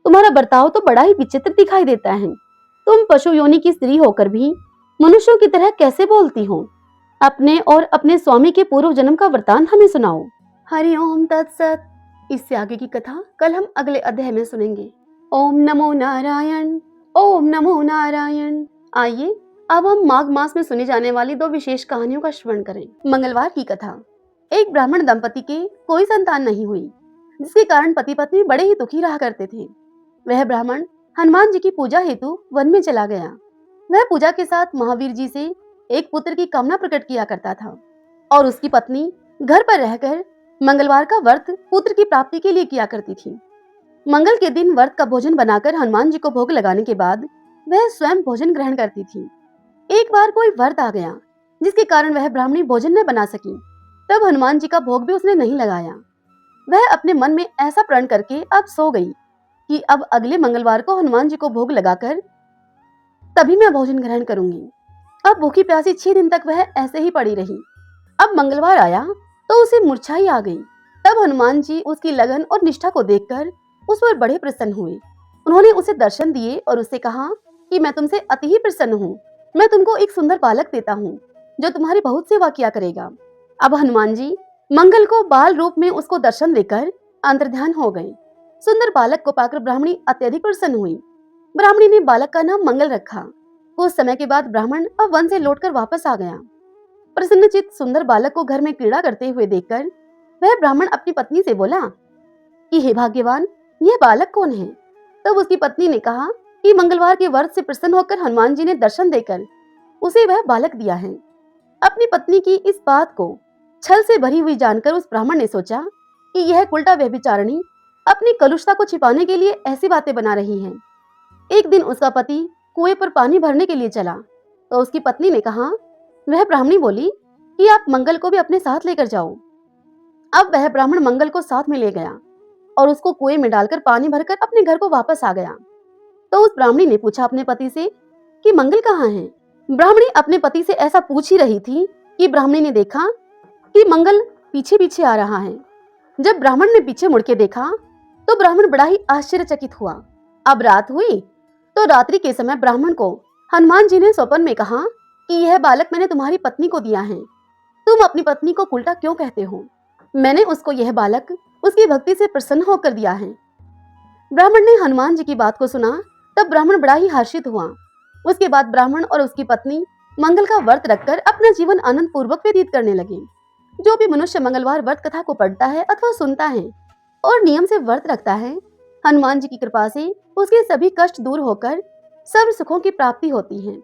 तुम्हारा बर्ताव तो बड़ा ही विचित्र दिखाई देता है। तुम पशु योनि की स्त्री होकर भी मनुष्यों की तरह कैसे बोलती हो? अपने और अपने स्वामी के पूर्व जन्म का वृतांत हमें सुनाओ। हरिओम तत्सत। इससे आगे की कथा कल हम अगले अध्याय में सुनेंगे। ओम नमो नारायण, ओम नमो नारायण। आइए अब हम माघ मास में सुनी जाने वाली दो विशेष कहानियों का श्रवण करें। मंगलवार की कथा। एक ब्राह्मण दंपति के कोई संतान नहीं हुई, जिसके कारण पति पत्नी बड़े ही दुखी रहा करते थे। वह ब्राह्मण हनुमान जी की पूजा हेतु वन में चला गया। वह पूजा के साथ महावीर जी से एक पुत्र की कामना प्रकट किया करता था और उसकी पत्नी घर पर रहकर मंगलवार का व्रत पुत्र की प्राप्ति के लिए किया करती थी। मंगल के दिन व्रत का भोजन बनाकर हनुमान जी को भोग लगाने के बाद वह स्वयं भोजन ग्रहण करती थी। एक बार कोई व्रत आ गया जिसके कारण वह ब्राह्मणी भोजन न बना सकी। तब हनुमान जी का भोग भी उसने नहीं लगाया। वह अपने मन में ऐसा प्रण करके अब सो गई कि अब अगले मंगलवार को हनुमान जी को भोग लगाकर तभी मैं भोजन ग्रहण करूंगी। अब भूखी प्यासी 6 दिन तक वह ऐसे ही पड़ी रही। अब मंगलवार आया तो उसे मूर्छा ही आ गई। तब हनुमान जी उसकी लगन और निष्ठा को देखकर उस पर बड़े प्रसन्न हुए। उन्होंने उसे दर्शन दिए और उससे कहा कि मैं तुमसे अति ही प्रसन्न हूँ। मैं तुमको एक सुंदर बालक देता हूँ जो तुम्हारी बहुत सेवा किया करेगा। अब हनुमान जी मंगल को बाल रूप में उसको दर्शन देकर अंतर्ध्यान हो गए। सुंदर बालक को पाकर ब्राह्मणी अत्यधिक प्रसन्न हुई। ब्राह्मणी ने बालक का नाम मंगल रखा। कुछ समय के बाद ब्राह्मण अब वन से लौटकर वापस आ गया। प्रसन्नचित्त सुंदर बालक को घर में क्रीड़ा करते हुए देखकर वह ब्राह्मण अपनी पत्नी से बोला कि हे भाग्यवान, यह बालक कौन है? तब उसकी पत्नी ने कहा कि मंगलवार के व्रत से प्रसन्न होकर हनुमान जी ने दर्शन देकर उसे वह बालक दिया है। अपनी पत्नी की इस बात को छल से भरी हुई जानकर उस ब्राह्मण ने सोचा कि यह कुलटा व्यभिचारिणी अपनी कलुषता को छिपाने के लिए ऐसी बातें बना रही है। एक दिन उसका पति कुएं पर पानी भरने के लिए चला तो उसकी पत्नी ने कहा, वह ब्राह्मणी बोली कि आप मंगल को भी अपने साथ लेकर जाओ। अब वह ब्राह्मण मंगल को साथ में ले गया और उसको कुएं में डालकर पानी भरकर अपने घर को वापस आ गया। तो उस ब्राह्मणी ने पूछा अपने पति से कि मंगल कहाँ है? ब्राह्मणी अपने पति से ऐसा पूछ ही रही थी कि ब्राह्मणी ने देखा कि मंगल पीछे पीछे आ रहा है। जब ब्राह्मण ने पीछे मुड़ के देखा तो ब्राह्मण बड़ा ही आश्चर्यचकित हुआ। अब रात हुई तो रात्रि के समय ब्राह्मण को हनुमान जी ने स्वप्न में कहा कि यह बालक मैंने तुम्हारी पत्नी को दिया है। तुम अपनी पत्नी को उल्टा क्यों कहते हो? मैंने उसको यह बालक उसकी भक्ति से प्रसन्न होकर दिया है। ब्राह्मण ने हनुमान जी की बात को सुना तब ब्राह्मण बड़ा ही हर्षित हुआ। उसके बाद ब्राह्मण और उसकी पत्नी मंगल का व्रत रखकर अपना जीवन आनंद पूर्वक व्यतीत करने लगे। जो भी मनुष्य मंगलवार व्रत कथा को पढ़ता है अथवा सुनता है और नियम से व्रत रखता है, हनुमान जी की कृपा से उसके सभी कष्ट दूर होकर सर्व सुखों की प्राप्ति होती है।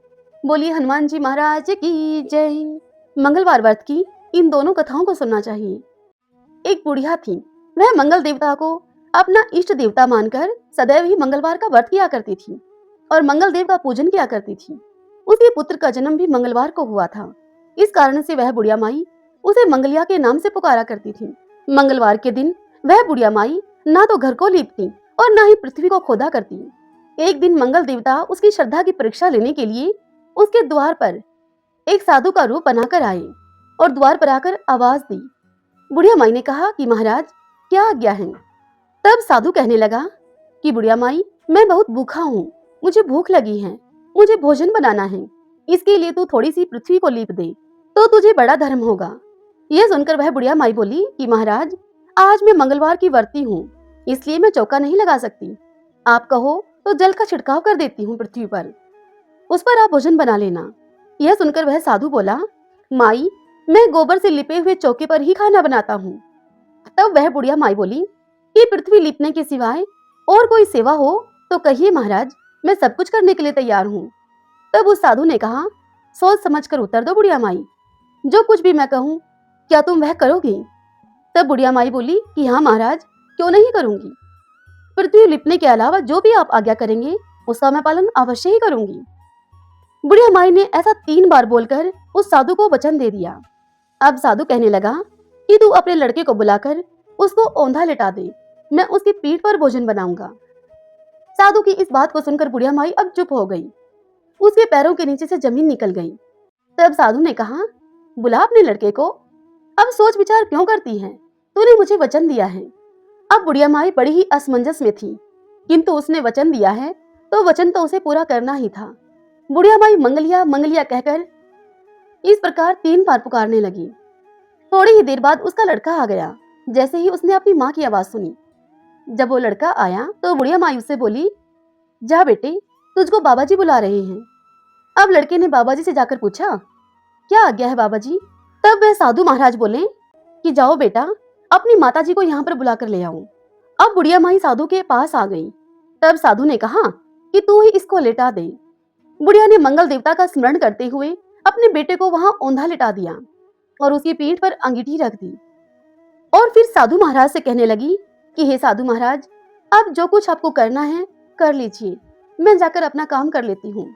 बोलिए हनुमान जी महाराज की जय। मंगलवार व्रत की इन दोनों कथाओं को सुनना चाहिए। एक बुढ़िया थी, वह मंगल देवता को अपना इष्ट देवता मानकर सदैव ही मंगलवार का व्रत किया करती थी और मंगल देव का पूजन किया करती थी। उसके पुत्र का जन्म भी मंगलवार को हुआ था। इस कारण से वह बुढ़िया माई उसे मंगलिया के नाम से पुकारा करती थी। मंगलवार के दिन वह बुढ़िया माई ना तो घर को लीपती और ना ही पृथ्वी को खोदा करती। एक दिन मंगल देवता उसकी श्रद्धा की परीक्षा लेने के लिए उसके द्वार पर एक साधु का रूप बनाकर आए और द्वार पर आकर आवाज दी। बुढ़िया माई ने कहा कि महाराज क्या आज्ञा है? तब साधु कहने लगा कि बुढ़िया माई, मैं बहुत भूखा हूँ, मुझे भूख लगी है, मुझे भोजन बनाना है, इसके लिए तू थोड़ी सी पृथ्वी को लीप दे तो तुझे बड़ा धर्म होगा। यह सुनकर वह बुढ़िया माई बोली कि महाराज, आज मैं मंगलवार की व्रती हूँ, इसलिए मैं चौका नहीं लगा सकती। आप कहो तो जल का छिड़काव कर देती हूँ पृथ्वी पर, उस पर आप भोजन बना लेना। यह सुनकर वह साधु बोला, माई, मैं गोबर से लिपे हुए चौके पर ही खाना बनाता हूँ। तब वह बुढ़िया माई बोली कि पृथ्वी लिपने के सिवाय और कोई सेवा हो तो कहिए महाराज, मैं सब कुछ करने के लिए तैयार हूँ। तब उस साधु ने कहा, सोच समझ कर उत्तर दो बुढ़िया माई, जो कुछ भी मैं कहूँ क्या तुम वह करोगी? तब बुढ़िया माई बोली कि हाँ महाराज, क्यों नहीं करूंगी। पृथ्वी लिपने के अलावा जो भी आप आज्ञा करेंगे उसका मैं पालन अवश्य ही करूंगी। बुढ़िया माई ने ऐसा 3 बार बोलकर उस साधु को वचन दे दिया। अब साधु कहने लगा कि तू अपने लड़के को बुलाकर उसको औंधा लिटा दे, मैं उसकी पीठ पर भोजन बनाऊंगा। साधु की इस बात को सुनकर बुढ़िया माई अब चुप हो गई। उसके पैरों के नीचे से जमीन निकल गई। तब साधु ने कहा, बुला अपने लड़के को, अब सोच विचार क्यों करती है, तूने मुझे वचन दिया है। अब बुढ़िया माई बड़ी ही असमंजस में थी, किंतु उसने वचन दिया है तो वचन तो उसे पूरा करना ही था। बुढ़िया माई मंगलिया मंगलिया कहकर इस प्रकार 3 बार पुकारने लगी। थोड़ी ही देर बाद उसका लड़का आ गया। जैसे ही उसने अपनी माँ की आवाज सुनी, जब वो लड़का आया तो बुढ़िया माई उससे बोली, जा बेटे, तुझको बाबा जी बुला रहे हैं। अब लड़के ने बाबा जी से जाकर पूछा, क्या आज्ञा है बाबा जी? तब वह साधु महाराज बोले कि जाओ बेटा, अपनी माता जी को यहाँ पर बुला कर ले आओ। अब बुढ़िया माई साधु के पास आ गई। तब साधु ने कहा कि तू ही इसको लेटा दे। बुढ़िया ने मंगल देवता का स्मरण करते हुए अपने बेटे को वहां औंधा लिटा दिया और उसकी पीठ पर अंगीठी रख दी और फिर साधु महाराज से कहने लगी कि हे साधु महाराज, अब जो कुछ आपको करना है कर लीजिए, मैं जाकर अपना काम कर लेती हूँ।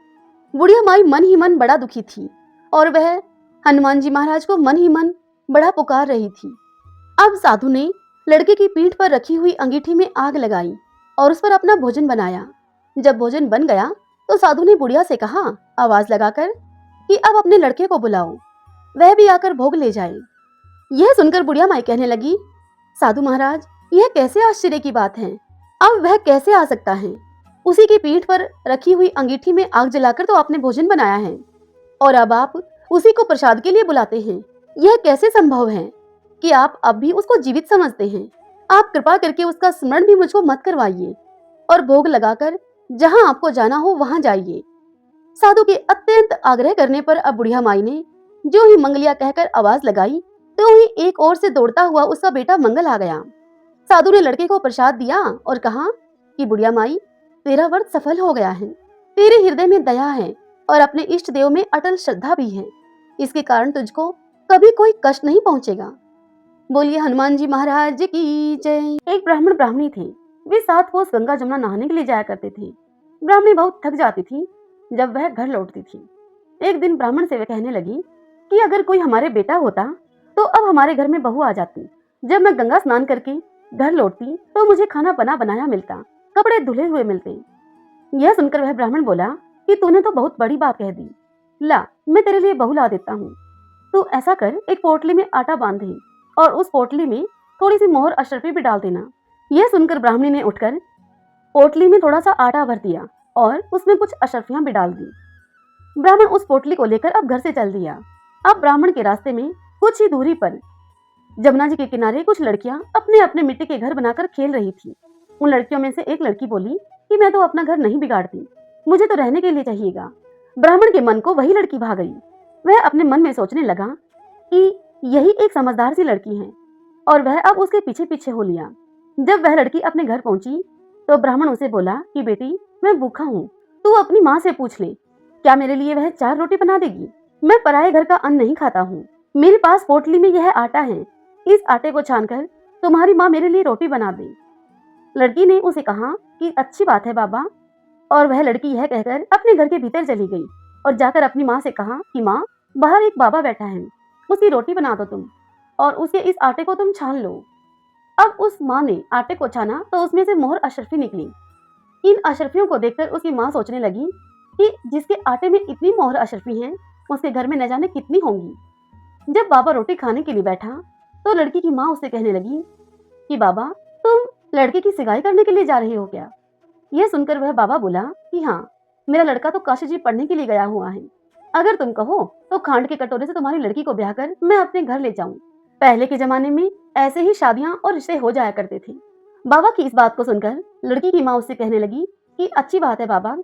बुढ़िया माई मन ही मन बड़ा दुखी थी और वह हनुमान जी महाराज को मन ही मन बड़ा पुकार रही थी। अब साधु ने लड़के की पीठ पर रखी हुई अंगीठी में आग लगाई और उस पर अपना भोजन बनाया। जब भोजन बन गया तो साधु ने बुढ़िया से कहा आवाज लगाकर कि अब अपने लड़के को बुलाओ, वह भी आकर भोग ले जाए। यह सुनकर बुढ़िया माई कहने लगी, साधु महाराज, यह कैसे आश्चर्य की बात है, अब वह कैसे आ सकता है? उसी की पीठ पर रखी हुई अंगीठी में आग जलाकर तो आपने भोजन बनाया है और अब आप उसी को प्रसाद के लिए बुलाते हैं। यह कैसे संभव है कि आप अब भी उसको जीवित समझते हैं? आप कृपा करके उसका स्मरण भी मुझको मत करवाइए और भोग लगाकर जहां आपको जाना हो वहां जाइए। साधु के अत्यंत आग्रह करने पर अब बुढ़िया माई ने जो ही मंगलिया कहकर आवाज लगाई तो ही एक ओर से दौड़ता हुआ उसका बेटा मंगल आ गया। साधु ने लड़के को प्रसाद दिया और कहा कि बुढ़िया माई, तेरा व्रत सफल हो गया है, तेरे हृदय में दया है और अपने इष्ट देव में अटल श्रद्धा भी है, इसके कारण तुझको कभी कोई कष्ट नहीं पहुंचेगा। बोलिए हनुमान जी महाराज की जय। एक ब्राह्मण ब्राह्मणी थे। वे साथ रोज गंगा जमुना नहाने के लिए जाया करते थे। ब्राह्मणी बहुत थक जाती थी जब वह घर लौटती थी। एक दिन ब्राह्मण से वह कहने लगी कि अगर कोई हमारे बेटा होता तो अब हमारे घर में बहू आ जाती। जब मैं गंगा स्नान करके घर लौटती तो मुझे खाना बना बनाया मिलता, कपड़े धुले हुए मिलते। यह सुनकर वह ब्राह्मण बोला कि तूने तो बहुत बड़ी बात कह दी, ला मैं तेरे लिए बहू ला देता हूँ। तू ऐसा कर, एक पोटली में आटा बांध दे और उस पोटली में थोड़ी सी मोहर अशरफी भी डाल देना। यह सुनकर ब्राह्मणी ने उठकर पोटली में थोड़ा सा आटा भर दिया और उसमें कुछ अशरफियां भी डाल दी। ब्राह्मण उस पोटली को लेकर अब घर से चल दिया। अब ब्राह्मण के रास्ते में कुछ ही दूरी पर जमुना जी के किनारे कुछ लड़कियां अपने अपने मिट्टी के घर बनाकर खेल रही थी। उन लड़कियों में से एक लड़की बोली कि मैं तो अपना घर नहीं बिगाड़ती, मुझे तो रहने के लिए चाहिएगा। ब्राह्मण के मन को वही लड़की भा गई। वह अपने मन में सोचने लगा कि यही एक समझदार सी लड़की है और वह अब उसके पीछे पीछे हो लिया। जब वह लड़की अपने घर पहुंची तो ब्राह्मण उसे बोला कि बेटी, मैं भूखा हूँ, तू अपनी माँ से पूछ ले, क्या मेरे लिए वह 4 रोटी बना देगी? मैं पराये घर का अन्न नहीं खाता हूँ। मेरे पास पोटली में यह आटा है, इस आटे को छानकर तुम्हारी माँ मेरे लिए रोटी बना दे। लड़की ने उसे कहा कि अच्छी बात है बाबा, और वह लड़की यह कहकर अपने घर के भीतर चली गई और जाकर अपनी माँ से कहा कि माँ, बाहर एक बाबा बैठा है, उसकी रोटी बना दो तुम और उसे इस आटे को तुम छान लो। अब उस माँ ने आटे को छाना तो उसमें से मोहर अशरफी निकली। इन अशरफियों को देखकर उसकी माँ सोचने लगी कि जिसके आटे में इतनी मोहर अशरफी हैं, उसके घर में न जाने कितनी होंगी। जब बाबा रोटी खाने के लिए बैठा तो लड़की की माँ उससे कहने लगी कि बाबा, तुम लड़के की सिगाई करने के लिए जा रहे हो क्या? यह सुनकर वह बाबा बोला कि हाँ, मेरा लड़का तो काशी जी पढ़ने के लिए गया हुआ है। अगर तुम कहो तो खांड के कटोरे से तुम्हारी लड़की को ब्याह कर मैं अपने घर ले जाऊं। पहले के जमाने में ऐसे ही शादियां और रिश्ते हो जाया करते थे। बाबा की इस बात को सुनकर लड़की की माँ उससे कहने लगी कि अच्छी बात है बाबा।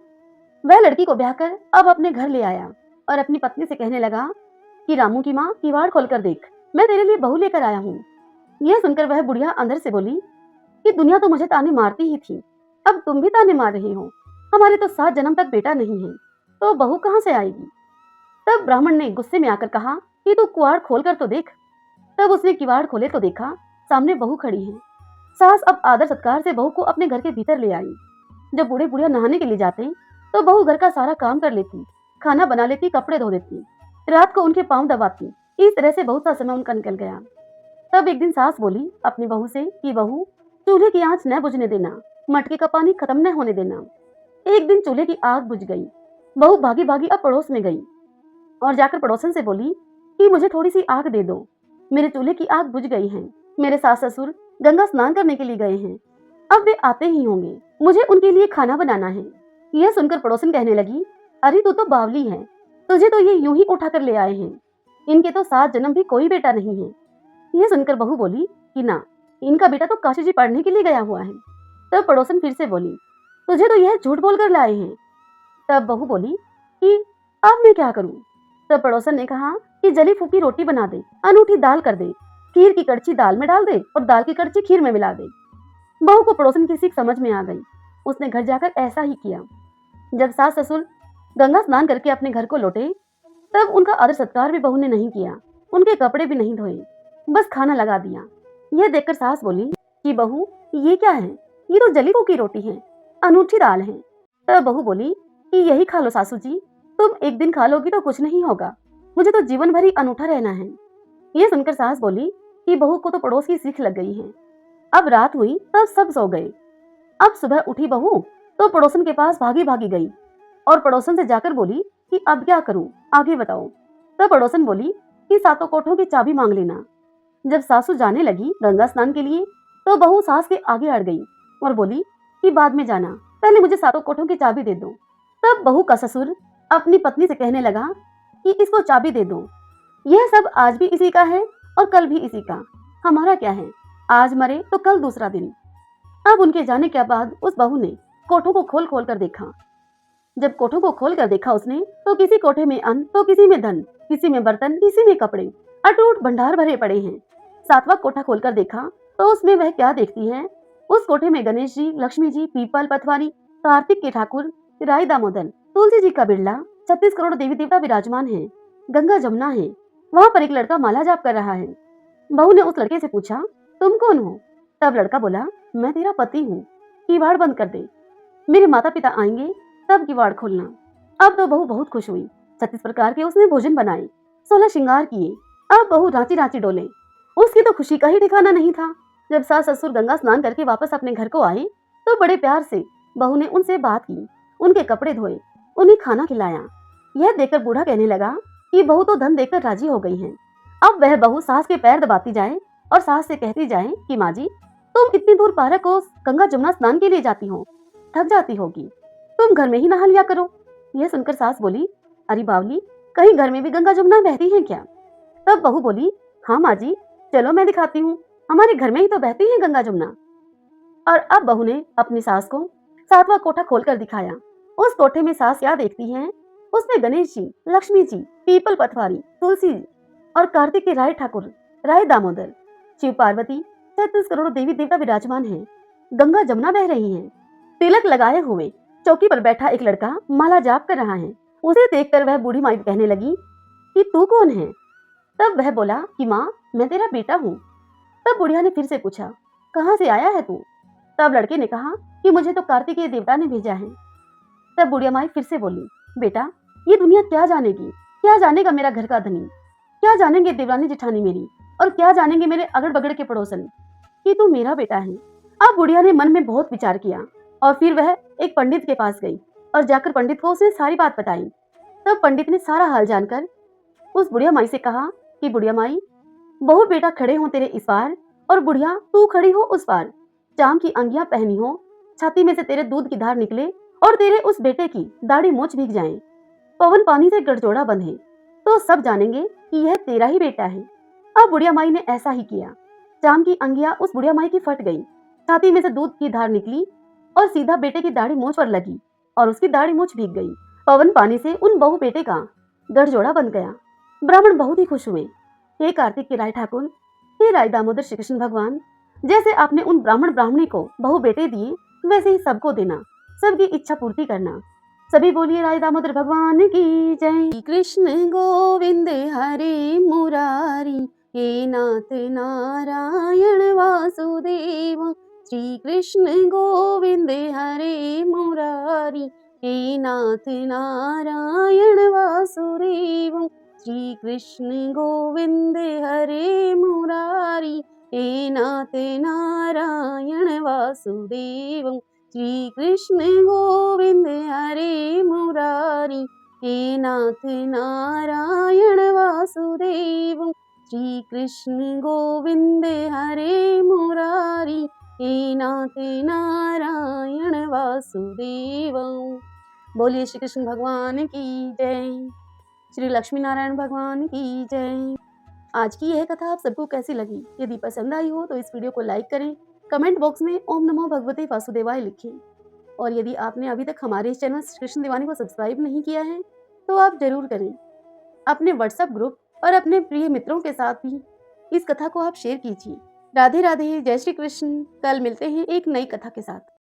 वह लड़की को ब्याह कर अब अपने घर ले आया और अपनी पत्नी से कहने लगा कि रामू की माँ, किवाड़ खोलकर देख, मैं तेरे लिए बहू लेकर आया हूँ। यह सुनकर वह बुढ़िया अंदर से बोली कि दुनिया तो मुझे ताने मारती ही थी, अब तुम भी ताने मार रहे हो। हमारे तो 7 जन्म तक बेटा नहीं है, तो बहू कहाँ से आएगी? तब ब्राह्मण ने गुस्से में आकर कहा कि तू कुआड़ खोल कर तो देख। तब उसने किवाड़ खोले तो देखा सामने बहू खड़ी है। सास अब आदर सत्कार से बहू को अपने घर के भीतर ले आई। जब बूढ़े बुढ़िया नहाने के लिए जाते तो बहू घर का सारा काम कर लेती, खाना बना लेती, कपड़े धो देती, रात को उनके पाँव दबाती। इस तरह से बहुत सा समय उनका निकल गया। तब एक दिन सास बोली अपनी बहू से कि बहू, चूल्हे की आंच न बुझने देना, मटके का पानी खत्म न होने देना। एक दिन चूल्हे की आग बुझ गई। बहू भागी भागी अब पड़ोस में गई और जाकर पड़ोसन से बोली कि मुझे थोड़ी सी आग दे दो, मेरे चूल्हे की आग बुझ गई है। मेरे सास ससुर गंगा स्नान करने के लिए गए हैं, अब वे आते ही होंगे, मुझे उनके लिए खाना बनाना है। यह सुनकर पड़ोसन कहने लगी, अरे तू तो बावली है, तुझे तो ये यूं ही उठा कर ले आए हैं, इनके तो 7 जन्म भी कोई बेटा नहीं है। यह सुनकर बहू बोली कि ना, इनका बेटा तो काशी जी पढ़ने के लिए गया हुआ है। तब पड़ोसन फिर से बोली, तुझे तो यह झूठ बोलकर लाए हैं। तब बहू बोली कि अब मैं क्या करूं। तब पड़ोसन ने कहा कि जली फूकी रोटी बना दे, अनूठी दाल कर दे, खीर की कड़छी दाल में डाल दे और दाल की कड़छी खीर में मिला दे। बहू को पड़ोसन की सीख समझ में आ गई। उसने घर जाकर ऐसा ही किया। जब सास ससुर गंगा स्नान करके अपने घर को लौटे, तब उनका आदर सत्कार भी बहू ने नहीं किया, उनके कपड़े भी नहीं धोए, बस खाना लगा दिया। यह देखकर सास बोली कि बहू, ये क्या है, ये तो जली फूकी रोटी है, अनूठी दाल है। तब बहू बोली कि यही खा लो सासू जी, तुम एक दिन खा लोगी तो कुछ नहीं होगा, मुझे तो जीवन भर ही अनूठा रहना है। यह सुनकर सास बोली कि बहू को तो पड़ोस की सीख लग गई है। अब रात हुई तब सब सो गए। अब सुबह उठी बहू तो पड़ोसन के पास भागी भागी गई और पड़ोसन से जाकर बोली कि अब क्या करूं, आगे बताओ। तब पड़ोसन बोली कि 7 कोठों की चाबी मांग लेना। जब सासू जाने लगी गंगा स्नान के लिए, तो बहू सास के आगे अड़ गई और बोली कि बाद में जाना, पहले मुझे 7 कोठों की चाबी दे दो। तब बहू का ससुर अपनी पत्नी से कहने लगा कि इसको चाबी दे दो, यह सब आज भी इसी का है और कल भी इसी का, हमारा क्या है, आज मरे तो कल दूसरा दिन। अब उनके जाने के बाद उस बहू ने कोठों को खोल खोल कर देखा। जब कोठों को खोल कर देखा उसने, तो किसी कोठे में अन्न, तो किसी में धन, किसी में बर्तन, किसी में कपड़े, अटूट भंडार भरे पड़े हैं। 7वां कोठा खोलकर देखा तो उसमें वह क्या देखती है, उस कोठे में गणेश जी, लक्ष्मी जी, पीपल पथवारी, कार्तिक के ठाकुर, राय दामोदर, तुलसी जी का बिरला, 36 करोड़ देवी देवता विराजमान है, गंगा जमुना है, वहां पर एक लड़का माला जाप कर रहा है। बहू ने उस लड़के से पूछा, तुम कौन हो? तब लड़का बोला, मैं तेरा पति हूँ, किवाड़ बंद कर दे, मेरे माता पिता आएंगे तब किवाड़ खोलना। अब तो बहू बहुत खुश हुई। 36 प्रकार के उसने भोजन बनाए, 16 श्रृंगार किए। अब बहू रांची रांची डोले। उसकी तो खुशी का ही ठिकाना नहीं था। जब सास ससुर गंगा स्नान करके वापस अपने घर को आए, तो बड़े प्यार से बहू ने उनसे बात की, उनके कपड़े धोए, उन्हें खाना खिलाया। यह देखकर बूढ़ा कहने लगा कि बहू तो धन देकर राजी हो गई है। अब वह बहू सास के पैर दबाती जाए और सास से कहती जाए कि माँ जी, तुम इतनी दूर पारक को गंगा जमुना स्नान के लिए जाती हो, थक जाती होगी, तुम घर में ही नहा लिया करो। यह सुनकर सास बोली, अरे बावली, कहीं घर में भी गंगा जमुना बहती है क्या? तब बहू बोली, हाँ माँ जी, चलो मैं दिखाती हूँ, हमारे घर में ही तो बहती है गंगा जमुना। और अब बहू ने अपनी सास को 7वां कोठा खोलकर दिखाया। उस कोठे में सास क्या देखती है, उसमें गणेश जी, लक्ष्मी जी, पीपल पथवारी, तुलसी जी और कार्तिक के राय ठाकुर, राय दामोदर, शिव पार्वती, 36 करोड़ देवी देवता विराजमान है, गंगा जमुना बह रही है। तिलक लगाए हुए चौकी पर बैठा एक लड़का माला जाप कर रहा है। उसे देखकर वह बूढ़ी माई कहने लगी कि तू कौन है? तब वह बोला कि माँ, मैं तेरा बेटा हूँ। तब बुढ़िया ने फिर से पूछा, कहाँ से आया है तू? तब लड़के ने कहा कि मुझे तो कार्तिकेय देवता ने भेजा है। तब बुढ़िया माई फिर से बोली, बेटा, ये दुनिया क्या जानेगी, क्या जानेगा मेरा घर का धनी, क्या जानेंगे देवरानी जेठानी मेरी, और क्या जानेंगे मेरे अगड़ बगड़ के पड़ोसन कि तू मेरा बेटा है। अब बुढ़िया ने मन में बहुत विचार किया और फिर वह एक पंडित के पास गई और जाकर पंडित को उसने सारी बात बताई। तब पंडित ने सारा हाल जानकर उस बुढ़िया माई से कहा कि बुढ़िया माई, बहू बेटा खड़े हो तेरे इस पार और बुढ़िया तू खड़ी हो उस पार, चाम की अंगियां पहनी हो, छाती में से तेरे दूध की धार निकले और तेरे उस बेटे की दाढ़ी मूछ भीग जाए, पवन पानी से गठजोड़ा बंधे, तो सब जानेंगे कि यह तेरा ही बेटा है। अब बुढ़िया माई ने ऐसा ही किया। चाम की अंगियां उस बुढ़िया माई की फट गई, छाती में से दूध की धार निकली और सीधा बेटे की दाढ़ी मूछ पर लगी और उसकी दाढ़ी मूछ भीग गई। पवन पानी से उन बहू बेटे का गठजोड़ा बन गया। ब्राह्मण बहुत ही खुश हुए। हे कार्तिक के राय ठाकुर, हे राय दामोदर श्री कृष्ण भगवान, जैसे आपने उन ब्राह्मण ब्राह्मणी को बहू बेटे दिए, वैसे ही सबको देना, सबकी इच्छा पूर्ति करना। सभी बोलिए राय दामोदर भगवान की जय। कृष्ण गोविंद हरे मुरारी, हे नाथ नारायण वासुदेव। श्री कृष्ण गोविंद हरे मुरारी, हे नाथ नारायण वासुदेव श्री कृष्ण गोविंद हरे मुरारी। हे नाथ नारायण वासुदेव श्री कृष्ण गोविंद हरे मुरारी। हे नाथ नारायण वासुदेव श्री कृष्ण गोविंद हरे मुरारी। हे नाथ नारायण वासुदेव। बोलिए श्री कृष्ण भगवान की जय, श्री लक्ष्मी नारायण भगवान की जय। आज की यह कथा आप सबको कैसी लगी? यदि पसंद आई हो तो इस वीडियो को लाइक करें, कमेंट बॉक्स में ओम नमो भगवते वासुदेवाय लिखें। और यदि आपने अभी तक हमारे इस चैनल श्री कृष्ण दीवानी को सब्सक्राइब नहीं किया है तो आप जरूर करें। अपने व्हाट्सएप ग्रुप और अपने प्रिय मित्रों के साथ भी इस कथा को आप शेयर कीजिए। राधे राधे, जय श्री कृष्ण। कल मिलते हैं एक नई कथा के साथ।